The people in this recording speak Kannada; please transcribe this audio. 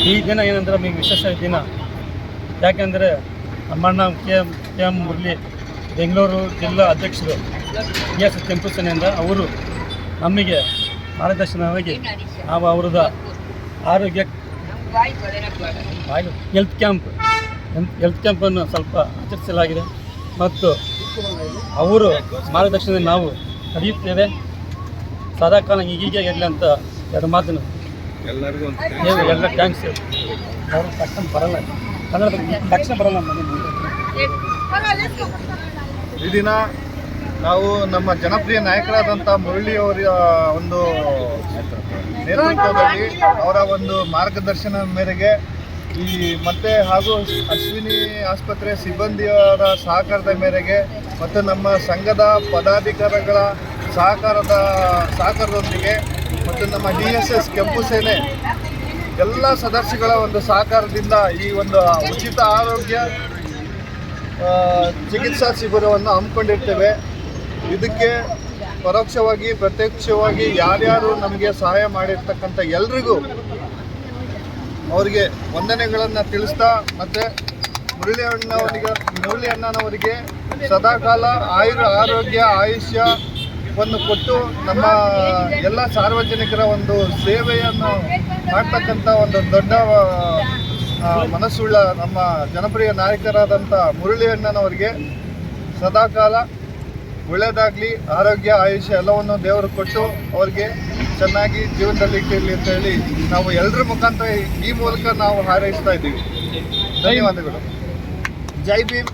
ಈ ದಿನ ಏನಂದ್ರೆ ನಮಗೆ ವಿಶೇಷ ದಿನ. ಯಾಕೆಂದರೆ ನಮ್ಮಣ್ಣ ಕೆ ಎಂ ಮುರಳಿ ಬೆಂಗಳೂರು ಜಿಲ್ಲಾ ಅಧ್ಯಕ್ಷರು ಎಸ್ ಕೆಂಪುಸೇನೆಯಿಂದ ಅವರು ನಮಗೆ ಮಾರ್ಗದರ್ಶನವಾಗಿ ನಾವು ಅವರದ ಆರೋಗ್ಯ ಹೆಲ್ತ್ ಕ್ಯಾಂಪನ್ನು ಸ್ವಲ್ಪ ಆಚರಿಸಲಾಗಿದೆ ಮತ್ತು ಅವರು ಮಾರ್ಗದರ್ಶನದಲ್ಲಿ ನಾವು ನಡೆಯುತ್ತೇವೆ. ಸದಾಕಾಲ ಹೀಗೆ ಇರಲಿ ಅಂತ ಎರಡು ಮಾತನ್ನು ಎಲ್ಲರಿಗೂ ಎಲ್ಲ ಥ್ಯಾಂಕ್ಸ್. ಅವರು ತಕ್ಷಣ ಬರಲ್ಲ, ಕನ್ನಡದಲ್ಲಿ ತಕ್ಷಣ ಬರಲ್ಲ. ಈ ದಿನ ನಾವು ನಮ್ಮ ಜನಪ್ರಿಯ ನಾಯಕರಾದಂಥ ಮುರಳಿಯವರ ಒಂದು ನೇತೃತ್ವದಲ್ಲಿ ಅವರ ಒಂದು ಮಾರ್ಗದರ್ಶನ ಮೇರೆಗೆ ಮತ್ತು ಹಾಗೂ ಅಶ್ವಿನಿ ಆಸ್ಪತ್ರೆ ಸಿಬ್ಬಂದಿಯವರ ಸಹಕಾರದ ಮೇರೆಗೆ ಮತ್ತು ನಮ್ಮ ಸಂಘದ ಪದಾಧಿಕಾರಿಗಳ ಸಹಕಾರದೊಂದಿಗೆ ಮತ್ತು ನಮ್ಮ DSS ಕೆಂಪು ಸೇನೆ ಎಲ್ಲ ಸದಸ್ಯಗಳ ಒಂದು ಸಹಕಾರದಿಂದ ಈ ಒಂದು ಉಚಿತ ಆರೋಗ್ಯ ಚಿಕಿತ್ಸಾ ಶಿಬಿರವನ್ನು ಹಮ್ಮಿಕೊಂಡಿರ್ತೇವೆ. ಇದಕ್ಕೆ ಪರೋಕ್ಷವಾಗಿ ಪ್ರತ್ಯಕ್ಷವಾಗಿ ಯಾರ್ಯಾರು ನಮಗೆ ಸಹಾಯ ಮಾಡಿರ್ತಕ್ಕಂಥ ಎಲ್ರಿಗೂ ಅವರಿಗೆ ವಂದನೆಗಳನ್ನು ತಿಳಿಸ್ತಾ ಮತ್ತು ಮುರಳಿ ಅಣ್ಣನವರಿಗೆ ಸದಾಕಾಲ ಆರೋಗ್ಯ ಆಯುಷ್ಯವನ್ನು ಕೊಟ್ಟು ನಮ್ಮ ಎಲ್ಲ ಸಾರ್ವಜನಿಕರ ಒಂದು ಸೇವೆಯನ್ನು ಮಾಡ್ತಕ್ಕಂಥ ಒಂದು ದೊಡ್ಡ ಮನಸ್ಸುಳ್ಳ ನಮ್ಮ ಜನಪ್ರಿಯ ನಾಯಕರಾದಂಥ ಮುರಳಿ ಅಣ್ಣನವರಿಗೆ ಸದಾಕಾಲ ಒಳ್ಳೆಯದಾಗಲಿ, ಆರೋಗ್ಯ ಆಯುಷ್ಯ ಎಲ್ಲವನ್ನು ದೇವರು ಕೊಟ್ಟು ಅವ್ರಿಗೆ ಚೆನ್ನಾಗಿ ಜೀವನದಲ್ಲಿ ಇಟ್ಟಿರಲಿ ಅಂತ ಹೇಳಿ ನಾವು ಎಲ್ಲರ ಮುಖಾಂತರ ಈ ಮೂಲಕ ನಾವು ಹಾರೈಸ್ತಾ ಇದ್ದೀವಿ. ಧನ್ಯವಾದಗಳು. ಜೈ ಭೀಮ್.